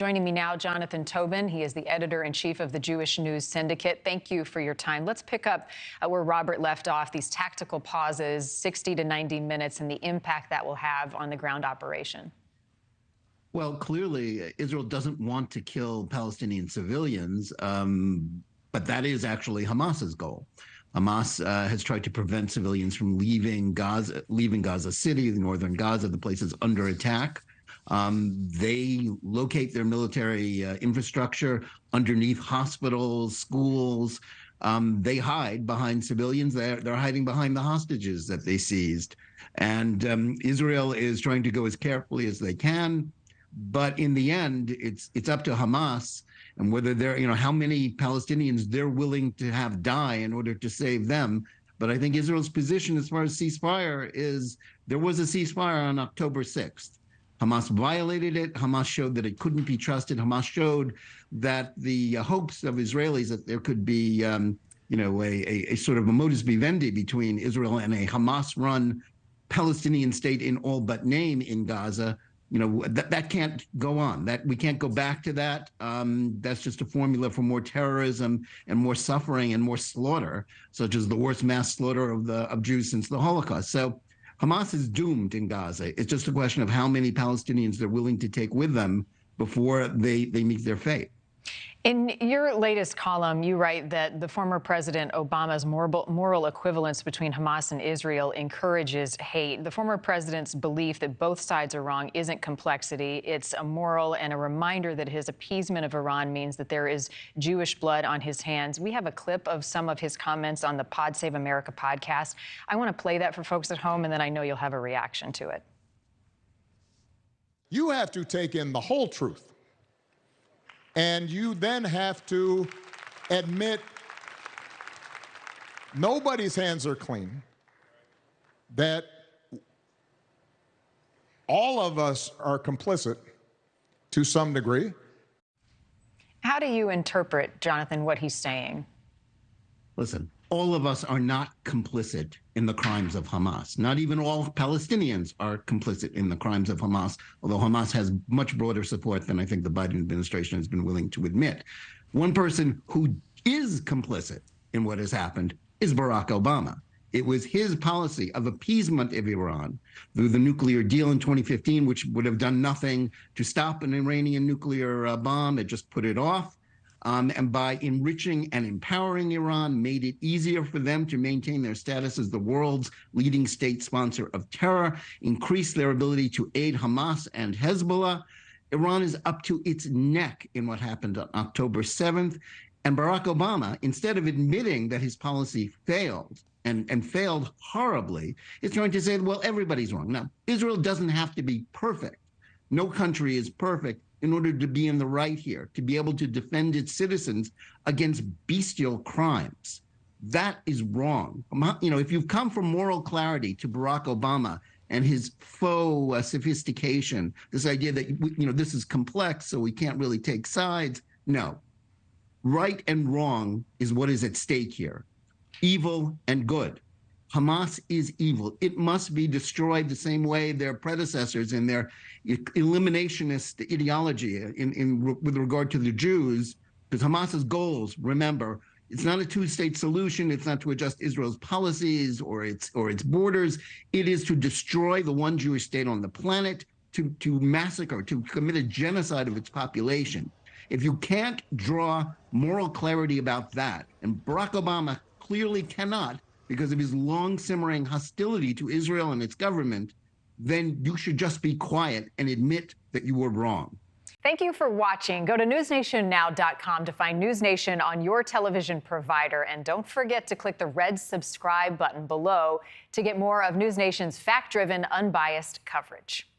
Joining me now, Jonathan Tobin. He is the editor-in-chief of the Jewish News Syndicate. Thank you for your time. Let's pick up where Robert left off, these tactical pauses, 60 to 90 minutes, and the impact that will have on the ground operation. Well, clearly, Israel doesn't want to kill Palestinian civilians, but that is actually Hamas's goal. Hamas has tried to prevent civilians from leaving Gaza City, the northern Gaza, the place is under attack. They locate their military infrastructure underneath hospitals, schools. They hide behind civilians. They're hiding behind the hostages that they seized. And Israel is trying to go as carefully as they can. But in the end, it's up to Hamas and whether how many Palestinians they're willing to have die in order to save them. But I think Israel's position as far as ceasefire is there was a ceasefire on October 6th. Hamas violated it. Hamas showed that it couldn't be trusted. Hamas showed that the hopes of Israelis that there could be, a sort of a modus vivendi between Israel and a Hamas-run Palestinian state in all but name in Gaza, that can't go on. That we can't go back to that. That's just a formula for more terrorism and more suffering and more slaughter, such as the worst mass slaughter of Jews since the Holocaust. So Hamas is doomed in Gaza. It's just a question of how many Palestinians they're willing to take with them before they meet their fate. In your latest column, you write that the former President Obama's moral equivalence between Hamas and Israel encourages hate. The former president's belief that both sides are wrong isn't complexity. It's a moral and a reminder that his appeasement of Iran means that there is Jewish blood on his hands. We have a clip of some of his comments on the Pod Save America podcast. I want to play that for folks at home, and then I know you'll have a reaction to it. You have to take in the whole truth. And you then have to admit nobody's hands are clean, that all of us are complicit to some degree. How do you interpret, Jonathan, what he's saying? Listen, all of us are not complicit in the crimes of Hamas. Not even all Palestinians are complicit in the crimes of Hamas, although Hamas has much broader support than I think the Biden administration has been willing to admit. One person who is complicit in what has happened is Barack Obama. It was his policy of appeasement of Iran through the nuclear deal in 2015, which would have done nothing to stop an Iranian nuclear bomb. It just put it off. And by enriching and empowering Iran, made it easier for them to maintain their status as the world's leading state sponsor of terror, increased their ability to aid Hamas and Hezbollah. Iran is up to its neck in what happened on October 7th. And Barack Obama, instead of admitting that his policy failed, and failed horribly, is trying to say, well, everybody's wrong. Now, Israel doesn't have to be perfect. No country is perfect in order to be in the right here, to be able to defend its citizens against bestial crimes. That is wrong. If you've come from moral clarity to Barack Obama and his faux sophistication, this idea that, this is complex, so we can't really take sides. No. Right and wrong is what is at stake here. Evil and good. Hamas is evil. It must be destroyed the same way their predecessors in their eliminationist ideology with regard to the Jews, because Hamas's goals, remember, it's not a two-state solution. It's not to adjust Israel's policies or its borders. It is to destroy the one Jewish state on the planet, to massacre, to commit a genocide of its population. If you can't draw moral clarity about that, and Barack Obama clearly cannot, because of his long simmering hostility to Israel and its government, then you should just be quiet and admit that you were wrong. Thank you for watching. Go to newsnationnow.com to find News Nation on your television provider. And don't forget to click the red subscribe button below to get more of News Nation's fact-driven, unbiased coverage.